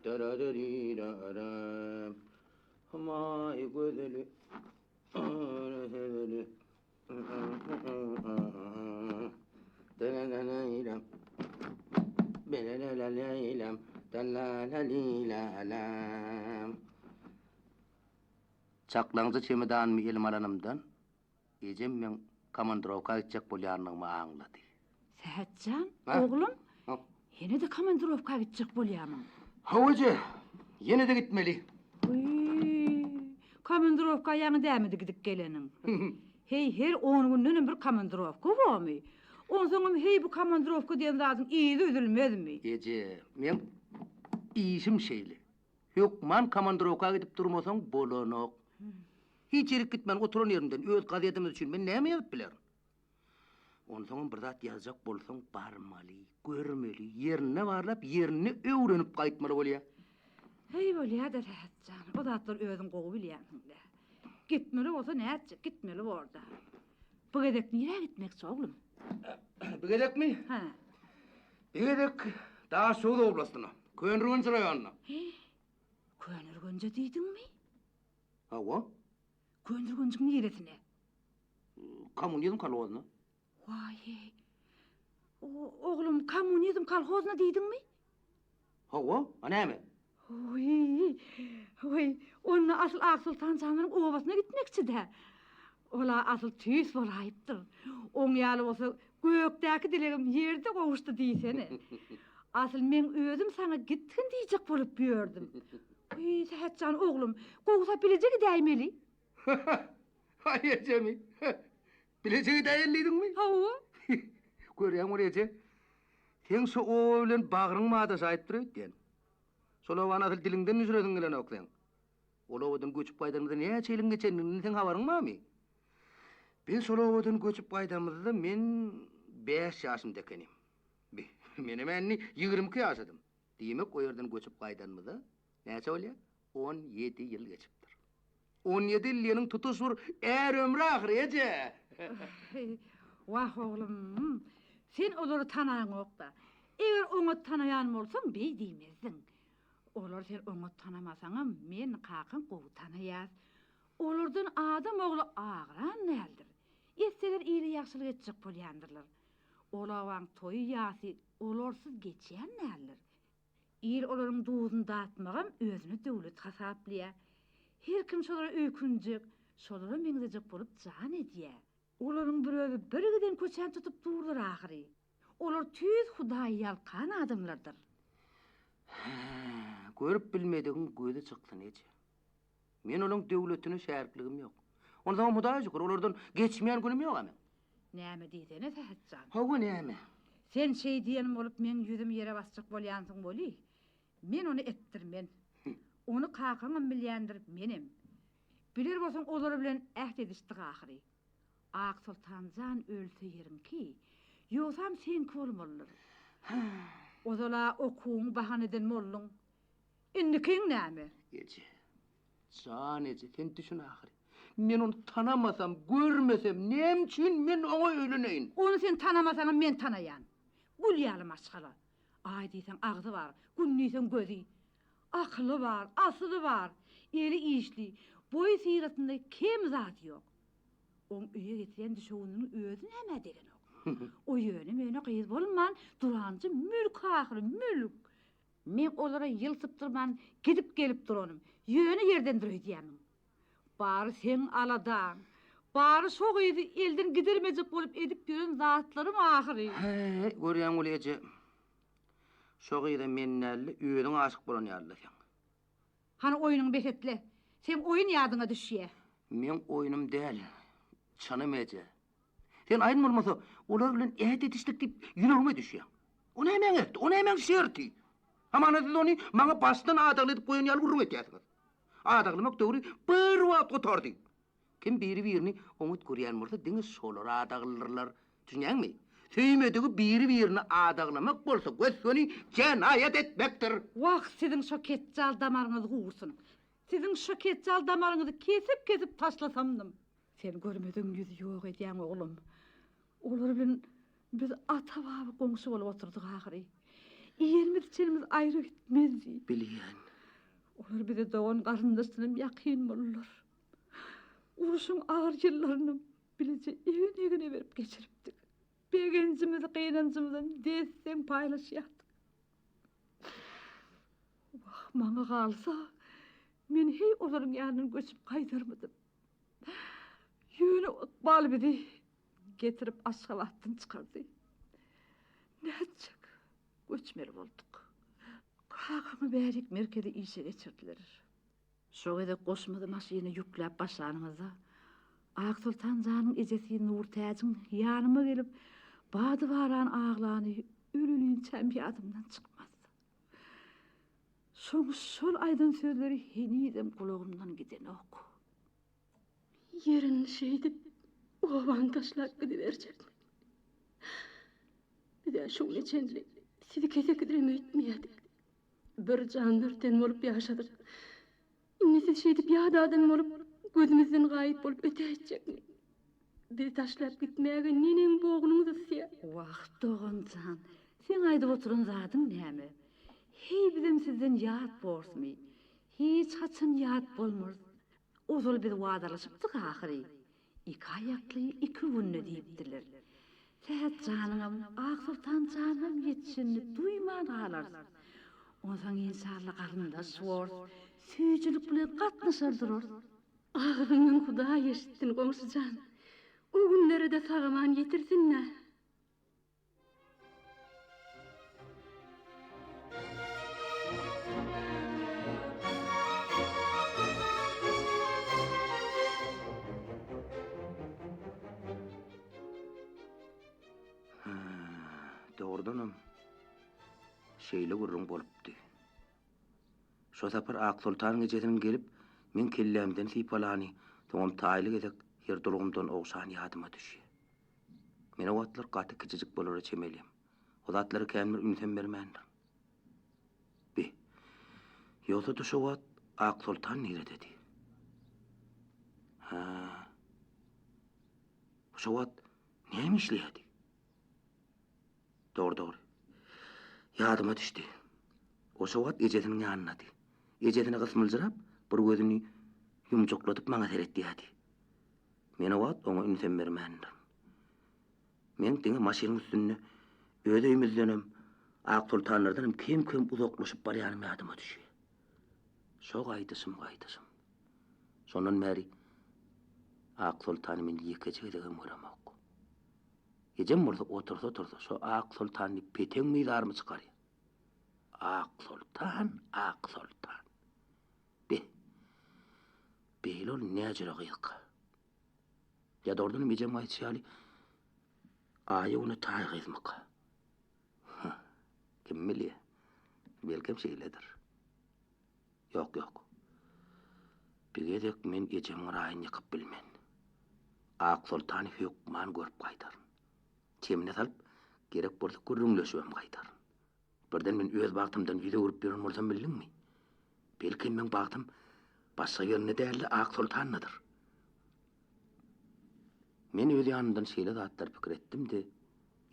Dararariraram. Hamay gözeli. Dalalalalam. Belalalalam. Dalalalilalam. Çaklangıcı çemedanımı elim alanımdan, ecem men komandrovka gidecek bolyanlığımı anladı. Sehetcan, Ha? oğlum, Ha. yine de komandirovka gidecek bolýarmyň. Havacı, yine de gitmeli. Uy, komandirovka ýaňy dämidi gidip geleniň. Hey, her 10 günden bir komandirovka bolmy. Onsoňam hey bu komandirovka diýen zadyň iýdi üzülmezmi? Ece, men işim şeyli. Hükman komandrovka gidip durmasaň bolanok. Hiç erik gitmen oturan yerimden öz gazetimiz üçün men näme ýazyp bilerim? Onsoň bir zat ýazjak bolsaň barmaly, görmeli, ýerine barlap, ýerini öwrenip gaýtmaly bolýar. Hey bolýar da Sehetcan, o zatlar özüň gowy bilýänsiňler. Gitmeli bolsa näçe, gitmeli borda. Bu gedek nire gitmekçi oglum? Bigedek mi? Ha. Bigedek daha Soğut oblastyna, Könrügünç raýonuna. Könürgünce diýdiňmi? Hawa? Könürgünçiň niresine? Kommunizm kolhozyna. Vay hey. Oğlum komünizm kolhozuna diýdiňmi? Hawa? Näme? Oy, onu asıl Aksultan Çamyryň obasyna gitmekçi de. Ola asıl tüýs bolaýypdyr. Oň ýaly bolsa gökdäki dilegim ýerde gowuşdy diýsene. Asıl men özüm sana gittin diýjek bolup ýördüm. Oy, Sehetcan oğlum, gowsa bilejegi däýmeli. Hayır mi? Bileceği değerliydin Hawa? Görýäň bolýar ece. Sen şu o bilen bagryň maada saýtdyr diýen. Şola ana dilinden üzrediň gelen oksaň. Ola odan göçüp gaýdamyzda näçe ýylyň geçenini sen habaryň barmy? Ben şola odan göçüp gaýdamyzda men 5 ýaşymda ekenim. Menem enni 22 ýaşadym. Diýmek o ýerden göçüp gaýdanmyzda näçe bolýar? 17 ýyl geçipdir. 17 ýyl ýanyň tutuş bir är ömrü ahyry ece. Wah oğlum, sen olary tanaýan okda. Eger oňa tanaýan bolsaň beý diýmezdiň. Olar sen oňa tanamasaňam men kakyn gowy tanaýar. Olardan adam ogly agyran näildir. Etseler ýyly ýaxşylyk etjek bolýandyrlar. Olawaň toý ýasy olarsyz geçýän näildir. İl olaryň duýuny datmagam özüni döwlet hasaplýar. Her kim şolara öýkünjek, şolara meňzejek bolup jan edýär. Olaryň birözi birigiden köçän tutup durlar ahyry. Olar tüýz Hudaý ýalkan adamlardyr. Görüp bilmediğin göze çıksın ece. Men onun döwletini şärkligim ýok. Ondan Hudaý şükür, olardan geçmeýän günim ýok ama. Näme diýsene Sehetcan? Hawa näme? Sen şey diýenim bolup men ýüzüm ýere basjak bolýansyň boly. Men onu ettirmen. Onu kakanyň bilýändir menim. Bilir bolsaň olary bilen ähd edişdik ahyry. Aksultanjan ölse ýerinki, ýoksam senki bolmalydyr. Ozala okuň bahaneden mollun. Indikiň näme? Ece. Can ece, sen düşün ahyry. Men onu tanamasam, görmesem, nämçin men oňa öýleneýin? Onu sen tanamasaň men tanaýan. Gülýaly maşgala. Ay diýsen agzy bar, günniýsen gözi. Akly bar, asyly bar, eli işli, boy siratynda kim zat ýok. Oň öýe gitsen düşüwüniň özü näme degen ok. O ýöne mene gyz bolman, duranjy mülk ahyry mülk. Men olara ýylsypdyrman, gidip gelip duranım. Ýöne ýerden durýan. Bary sen aladan, bary şo gyzy elden gidermejek bolup edip ýören zatlarym ahyry. Görýän bolýar ece. Şo gyzy men näli öýüň aşyk bolan ýarlaýan. Hani oyunun besetle, sen oyun ýadyňa düşýär. Men oyunum däl. Çanam ece. Sen aýdym bolmasa, olar bilen ähd etişdik diýip ýüregime düşýär. O näme etdi? O näme şerti? Hamana siz onu maňa başdan adaglyp goýan ýaly urun etýärsiňiz. Adaglymak döwri bir wagt otardy. Kim biri-birini oňut görýän bolsa, diňiz şolar adaglyrlar. Düşünýäňmi? Söýmedigi biri-birini adaglamak bolsa, gösüni jenaýat etmekdir. Wagt siziň şo ketjal damaryňyzy gursun. Siziň şo ketjal damaryňyzy kesip taşlasamdym. Sen görmediň ýüzi ýok edýän oglum. Olar bilen biz ata-baba goňşy bolup oturdyk ahyry. Iyerimiz içerimiz ayrı gitmezdi. Bilýän. Olar bize doğan garyndaşlarım ýakyn bolurlar. Uruşun ağır yıllarını bilece evine verip geçiripdik. Begencimizi, kıynancımızdan desem paylaşıyorduk. Vah, bana kalsa, men hey onların yanına göçüp kaydarmadım. Yönü bal bidi, getirip aşkalattın çıkardı. Ne edecek? Göçmeli olduk. Kakını berik merkeze işe geçirdiler. Şo edek koşmadı maşini yüklep başlarımıza. Ak Sultan Can'ın ecesi Nurtac'ın yanıma gelip badı varan ağlanı ürülüğün çempi adımdan çıkmaz. Soňra şol aydın sözleri henidem kulağımdan giden ok. Yerini şeydip ovan taşlap gidivercerdi. Bir de şoň içenli sizi kesek gidiremeyitmeyedi. Bir can nurten bolup yaşadık. İnnesi şeydip ýa-da adam bolup gözümizden gaýyp bolup öteýetjekmi? Bizi taşlap gitmäge nenem boğunuňyz ysýa. Vah doğancan, sen ayda oturun zadın näme? Hey bizim sizden ýat borsmy? Hiç haçan ýat bolmaz. Ozal biz wadalaşypdyk ahyry. İki ayakly, iki günne diýipdiler. Sehet janyňam, Ak Sultan janyňam ýetişini duýman galarsyň. Onsaň inşallah garyndaş bor, süýçülük bilen gatnaşardylar. Ağzından Huda eşittin komşucan. O günlere de sağaman getirsinler. Doğrudanam. Şeýle gurrun bolupdy. Şo sapar Ak Sultan gecesinden gelip men kellämden sypalany, toňam taýlyk edek her dolgumdan ogşan ýadyma düşýär. Mene wagtlar gaty kiçijik bolara çemeliyim. O zatlary kämir ünsem bermändir. Bi. Ýogsa da şo wagt Ak Sultan nere dedi? Ha. Şo wagt näme işleýärdi? Doğru. Yadıma düştü. O şovat ecedinin yanınadı. Ecedine kısmılcırap, bir gözünü yumcuklatıp bana seyretdiydi. Men o vat ona ünsem vermändim. Men diňe maşynyň üstünde öz öýümizdenem Ak Sultanlardan kim uzaklaşyp barýanym ýadyma düşýär. Şo gaýdysym. Şondan bäri Ak Sultany men ýekejek edegem göremek. Gecem burada otursa şo Ak Sultany peteň mydarmy çykary. Ak Sultan. Beýle näjere gyýyk. Ya dordan mecem aýtýaly. Aýy onu taýyk etmek. Kim bilýär? Belkem şeýledir. Ýok. Bigedek men ecem raýyn ýykyp bilmen. Ak Sultany hökman görüp gaýdar. Çemine salıp gerek bolsa gürrüňleşýän gaýdar. Birden men öz bagtymdan ýüze urip beren bolsam bildiňmi? Belki men bagtym başga ýerine däli Ak Sultanydyr. Men öz ýanyndan şeýle zatlar pikir etdim-de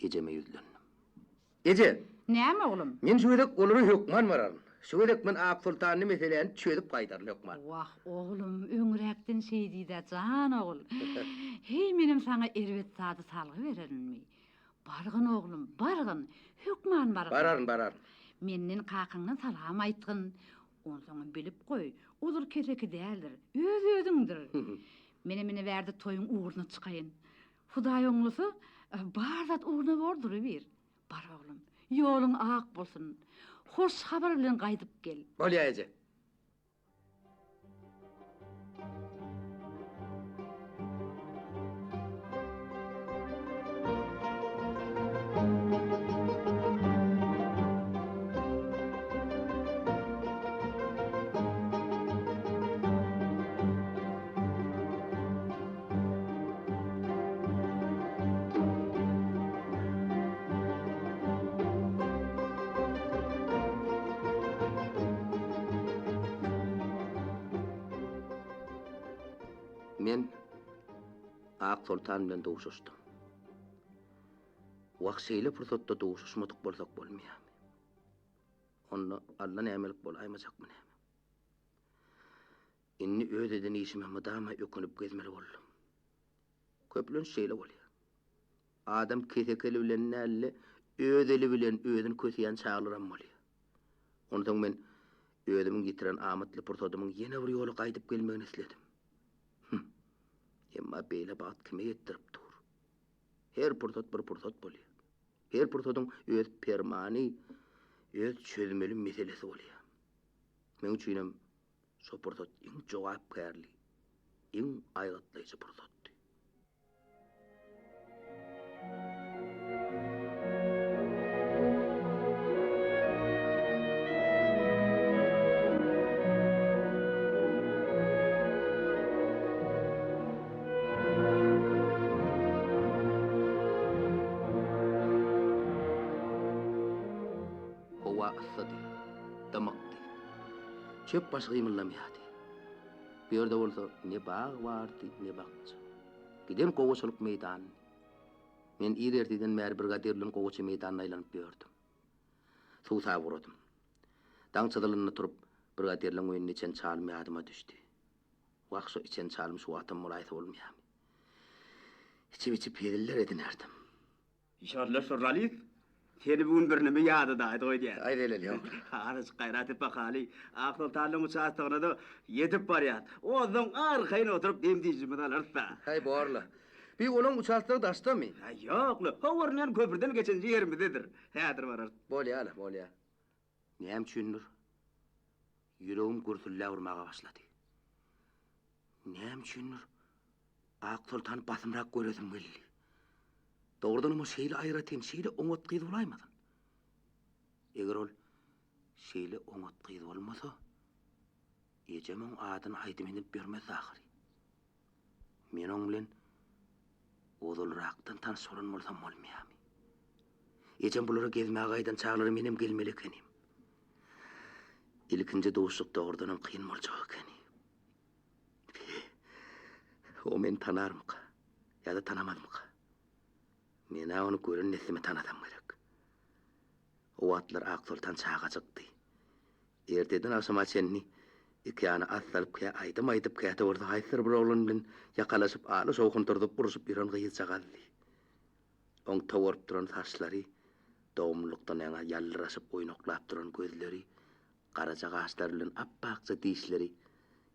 ejeme ýüzlendim. Eje, Näme oğlum? men şu edek olary hökman barar. Şu edek men Ak Sultanyny meseleni çözüp gaýdar hökman. Vah oğlum, öňürekden şey diýdi can oğul. Hey menim saňa erwet sady salgy berenmi? Bargyn oğlum, bargyn. Hükman bargyn. Barar. Menden kakyňdan salam aýtgyn. Onsoň bilip goý, olur keseki däldir. Öz-özüňdir. Mene berdi toyuň uğruna çykaýyn. Hudaý oňlusy, bar zat uğruna bordury bir. Bar oğlum, ýoluň ak bolsun. Hoş habar bilen gaýdyp gel. Bolýa eje. Men Ak Sultan bilen dowuşdum. Wagt şeýle pursatda dowuşmadyk bolsak bolmaýar. Onu Allah nämelik bolaýmajak mı näme? Inni ödeden işime madama ökünüp gezmeli boldum. Köplen şeýle bolýar. Adam ketekeli bilen nälle ödeli bilen ödün kötüýän çağlaram bolýar. Ondan men ödümün gitiren amatly portodumyň ýene bir ýoly gaýdyp gelmegini isledim. Emma beýle bat kime ýetdirip dur. Her portod bir portod bolýar. Her portodyň öz permany, öz çözmeli meselesi bolýar. Men üçinem şo portod iň jogapkärli, iň aýgatlaýjy portod. Hova ıssady, damakdy. Çöp baş gymyllamýady. Bu ýerde bolsa ne bagy bardy, ne bakça. Giden gowaçylyk meýdan. Men ýerlerden mer brigadirliň gowaçy meýdanyna aýlanyp ýördüm. Suwsa buradym. Daňçydylyny turup brigadirliň öňüne çen çalmy adyma düşdi. Wagşy içen çalmy şu atym mulaýsa bolmaýar. İçi pediller edinerdim. İnşallah sorralıyız. Seni bugün birine mi yadı da aydı koy diye. Aýdylel ýok. Arız gayrat etpe hali. Akıl talım uçağıstığına da yedip var ya. Oğlum arkayın oturup demdiyicimi de alırsa. Hay borla. Bir olan uçakta daşta mı? Yok lu. Havarlayan köprüden geçen yerimidedir. Heyadır var artık. Bolya. Näme üçindir? Yüreğim gürtüllä urmağa başladı. Näme üçindir? Ak Sultan basımrak göresim geldi. Doğrudan ama şeyle ayıratayım, şeyle oňat gyýdy bolaýmadan. Eger ol şeyle oňat gyýdy bolmasa, ejemeň adyny aýdyp edip bermez ahyry. Men oň bilen odulrakdan tanış bolan bolsam bolmaýarmy? Ejem bulara gezmäge gaýdan çağlary menem gelmeli ekenim. İlkinji dowuşluk doğrudan kıyın boljak ekeni. O men tanarmyka, ya da tanamadymyka? Men onu görün nesime tanadam gerek. O atlar Ak Sultan çağa çykdy. Erteden aşama çenni iki ýany assalyp kaya aýdyp kaya orada haýsyr bir oglan bilen ýakalaşyp aly şowkunturdyp buruşyp biren gyýysa galdy. Oň tawurup duran saçlary, dowumlukdan ýa ýallyraşyp oýnoklap duran gözleri, garaja gaçlar bilen appakça dişleri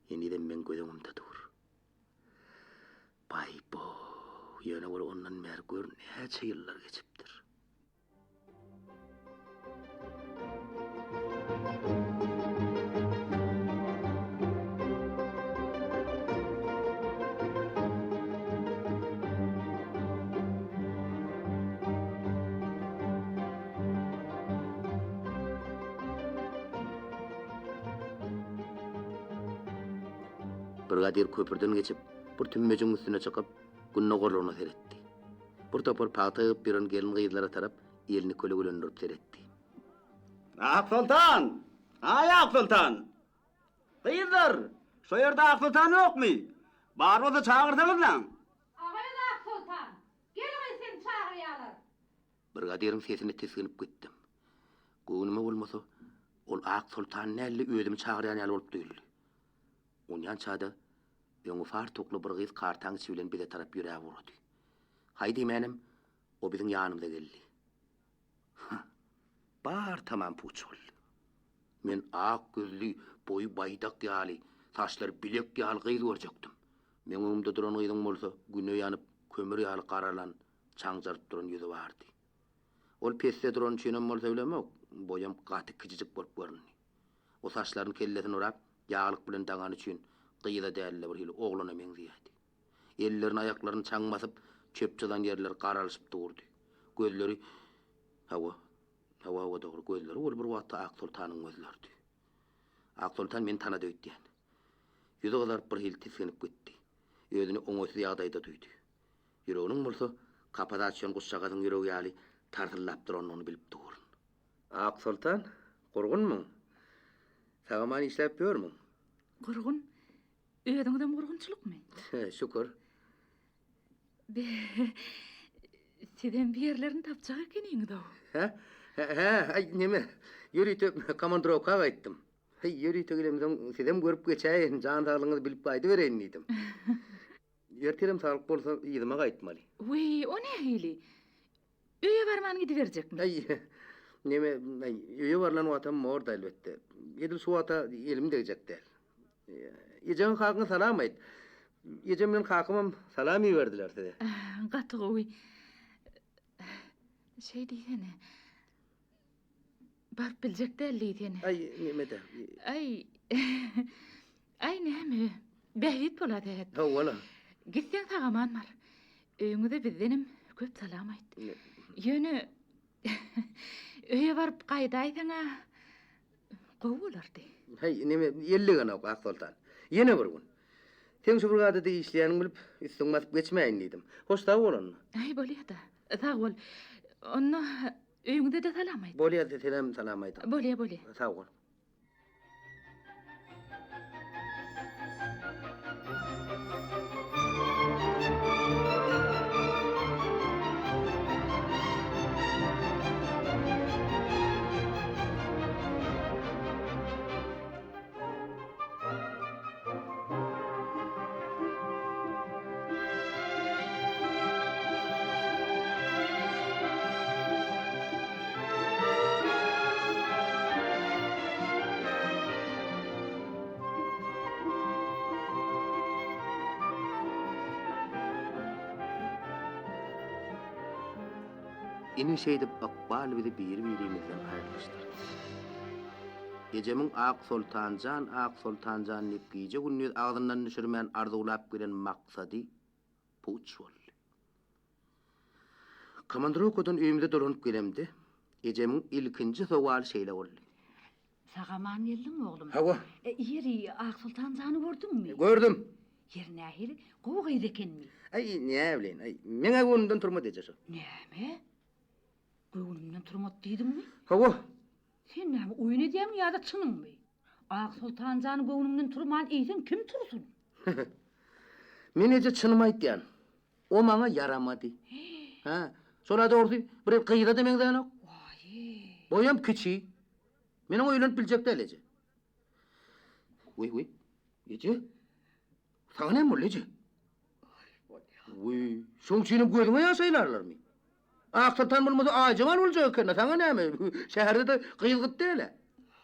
ýeniden men gözümde dur. Baybo, ýöne bir ondan mer gör näçe ýyllar geçipdir. Brigadir köpürden geçip bir tümmejiň üstüne çykyp günne gorlugyna seretdi. Bir topar patyp biren gelin gyýdylara tarap elini köleglendirip seretdi. Ak Sultan! Ay Ak Sultan! Gyýdyr! Şo ýerde Ak Sultan ýokmy? Barby da çağırdyňyz lan. Agaýyn Ak Sultan, gelin sen çağırýarlar. Brigadiriň sesini tesginip gitdim. Göwnüme bolmasa, ol Ak Sultan nälle özümi çağırýan ýaly bolup duýuldy. Onyan çağda öňü fartukly bir gyz kartaň bilen bize tarap ýürä vurdy. Haýdy menem, o biziň ýanymyza geldi. Bar tamam puç boldy. Men ak gözlü, boyu baydak ýaly, saçlary bilek ýaly gyz görjekdim. Men öňümde duran gyzyň bolsa, güne ýanyp kömür ýaly garalan, çaňjaryp duran ýüzi bardy. Ol pesse duran çenem bolsa bilemok, boyam gaty kicik bolup görünýär. O saçlaryny kellesine urap, ýağlyk bilen daňan üçin gyýda dälle bir hili oglana meňziýärdi. Ellerini aýaklaryny çaňmasyp, çöpçeden ýerler garalyşyp durdy. Gözleri hawa dogry gözleri ol bir wagtda Ak Sultanyň gözlerdi. Ak Sultan men tanady öýtdän. Ýüzi gyzaryp bir hili tisgenip gitdi. Özüni oňaýsy ýagdaýda duýdy. Ýüreginiň bolsa kapada açan guşçagadyň ýüregi ýaly tartyllap duranyny bilip durun. Ak Sultan, gurgunmy? Sagaman işläp görmüň? Gurgun, öýüňden gurgunçylykmy? Şükür. Sizden bir yerlerini tapjak ekeniň da. Ha? Ay neme? Yürüyte komandrovka gaytdım. Hey yürüyte gelemden sizem görüp geçäyin, jan sağlığınızı bilip gaýdy bereyin diýdim. Yertirem sağlık bolsa ýygyma gaýtmaly. Wey, o ne hili? Öýe barman gidiverecekmi? Ay neme ay ýöýe barlan watam morda elbetde. Edil suwata elim degecek der. Ýejem hakyny salam aýt. Ýejem bilen hakymam salam ýerdiler size. Gaty gowy. Şey diýene. Barp biljek dälliýdeni. Ay nemede? Ay. Ay näme? Behit bolady het. Ha wala. Gitsen tagaman bar. Öýüňde bizdenim köp salam aýt. Ýöne öýe barıp gaýdaýsaňa gowulardy. Hey neme ýelligene ok Sultan. Ýene bir gün. Sen şu brigada işleýäniňi bilip üstüň basyp geçmäýin diýdim. Hoşda bolan. Ay bolýa-da. Sag bol. Onu öýüňde de salam aýt. Bolýa salam aýdym. Bolýa. Sağ ol. Ini şeyde akbal bizi birimizden ayrılıştır. Gecemin Ak Sultancan nip giyce günnüz ağzından düşürmeyen arzulap giren maksadi puç oldu. Komandrokodan öýümde dolanıp gelemdi. Gecemin ilkinci sowal şeyle oldu. Sagaman ýeldiň oglum. Hawa, Yeri Ak Sultan jany gördüňmi? gördüm. Yer nähili? Gowy ekenmi? Ay ne bilen, ay meňe gondan turma dejeso. Näme? Göwnümden turmat diýdimmi? Hawa, Sen näme oýun edýämi ýa-da çynyňmy? Ak Sultan jany göwnümden turman eýsen kim tursun? men eje çynymy aýtdym. O maňa yaramady. Ha, sonra dogry bir kıyıda demeňden ok. Vay. Boyam kiçi. Meniň öýlenip biljek däl eje. Uy. Eje. Saňa näme boldy eje? Uy, şoň çynyp gözüňe ýaşaýlarlarmy? Aqsatan bolmasa ajamal boljak eken. Saňa näme? Şäherde de kıyılgyt däl.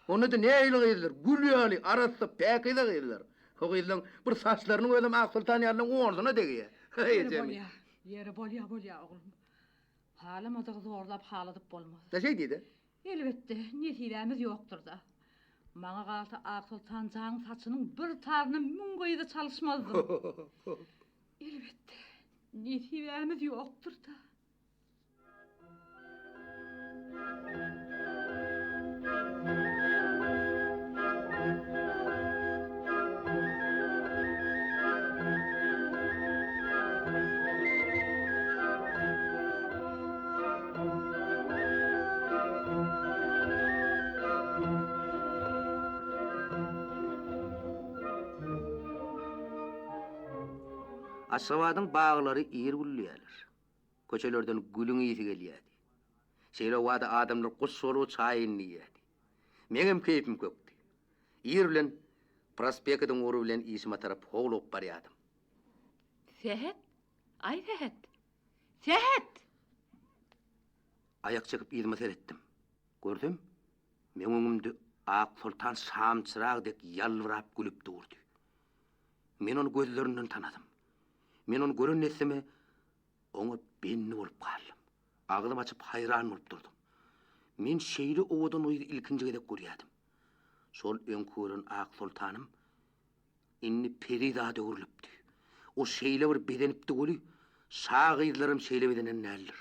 Onu da näýle gıydylar? Gülýäli, arasy päkide gıydylar. O gıydylan bir saçlaryny öýdüm Aqsultan ýalynyň oňsyna degýär. Eje. Yeri bolýa oglum. Halam oda zorlap haladyp bolmaz. Ne şey diýdi? Elbetde, nesibämiz ýokdur da. Maňa galsa Ak Sultan janyň saçynyň bir taryny mün goýda çalışmazdy. Elbetde, nesibämiz ýokdur da. Aşgabatyň baglary ýer gülýärler. Köçelerden gülüň ýeti gelýärdi. Şeýle wada adamlar guş solup çaýynýardy. Meňem keypim kökdi. Ýer bilen prospektiň oru bilen ýyşyma tarap howlup barýardym. Sehet? Ay Sehet. Sehet! Ayak çekip ýygyma seretdim. Gördüm, meň öňümde Ak Sultan samçyragdek ýalwyrap gülüp durdy. Men onu gözlerinden tanadym. Men onu gören nesime oňa benni bolup galdym. Agzym açyp hayran bolup durdum. Men şeýle owadan oýdy ilkinji gedek görýärdim. Şol öňküren Ak Sultanym inni perizade urulypdy. O şeýle bir bedenipdi goly, şagyzlarym şeýle bedenen nälir.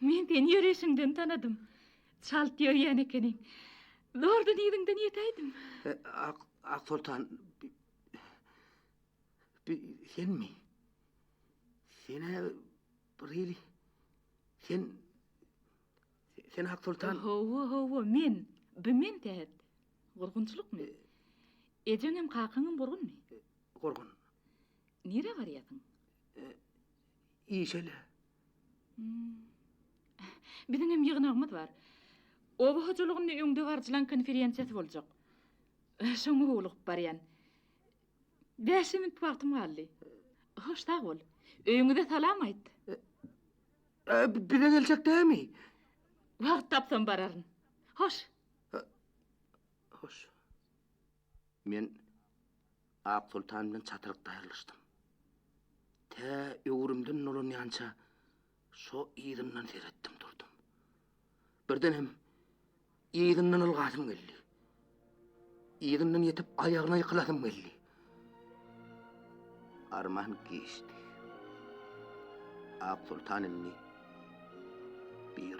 Men seni ýöreşiňden tanadym. Çalt ýörýän ekeniň. Zorda diýdiňden ýetäýdim. Ak Sultan, sen mi? Sene really? Sen Ak Sultan? Howa, men. Bu men tähet. Gorgunçlukmy? Ejeňem kakyňym borgunmy? Gorgun. Nire barýasyň? İşele. Bizinem ýygnagymyz bar. Oba hoculuğun öňde garjylan konferensiyasy boljak. Şoňa howlup barýan. 5 minut wagtym galdy. Hoş da bol. Öýüňde salam aýt. Bire gelsek değil mi? Wagt tapsam bararyn. Hoş. Hoş. Men Ak Sultan bilen çatyrykda aýrylışdym. Te öwrümden nurun ýança şo ýyzymdan seretdim durdum. Birden hem ýyzymdan ılgatym geldi. Ýyzymdan ýetip aýagyna ýykylasym geldi. Arman geçti. Ak Sultan emmi bir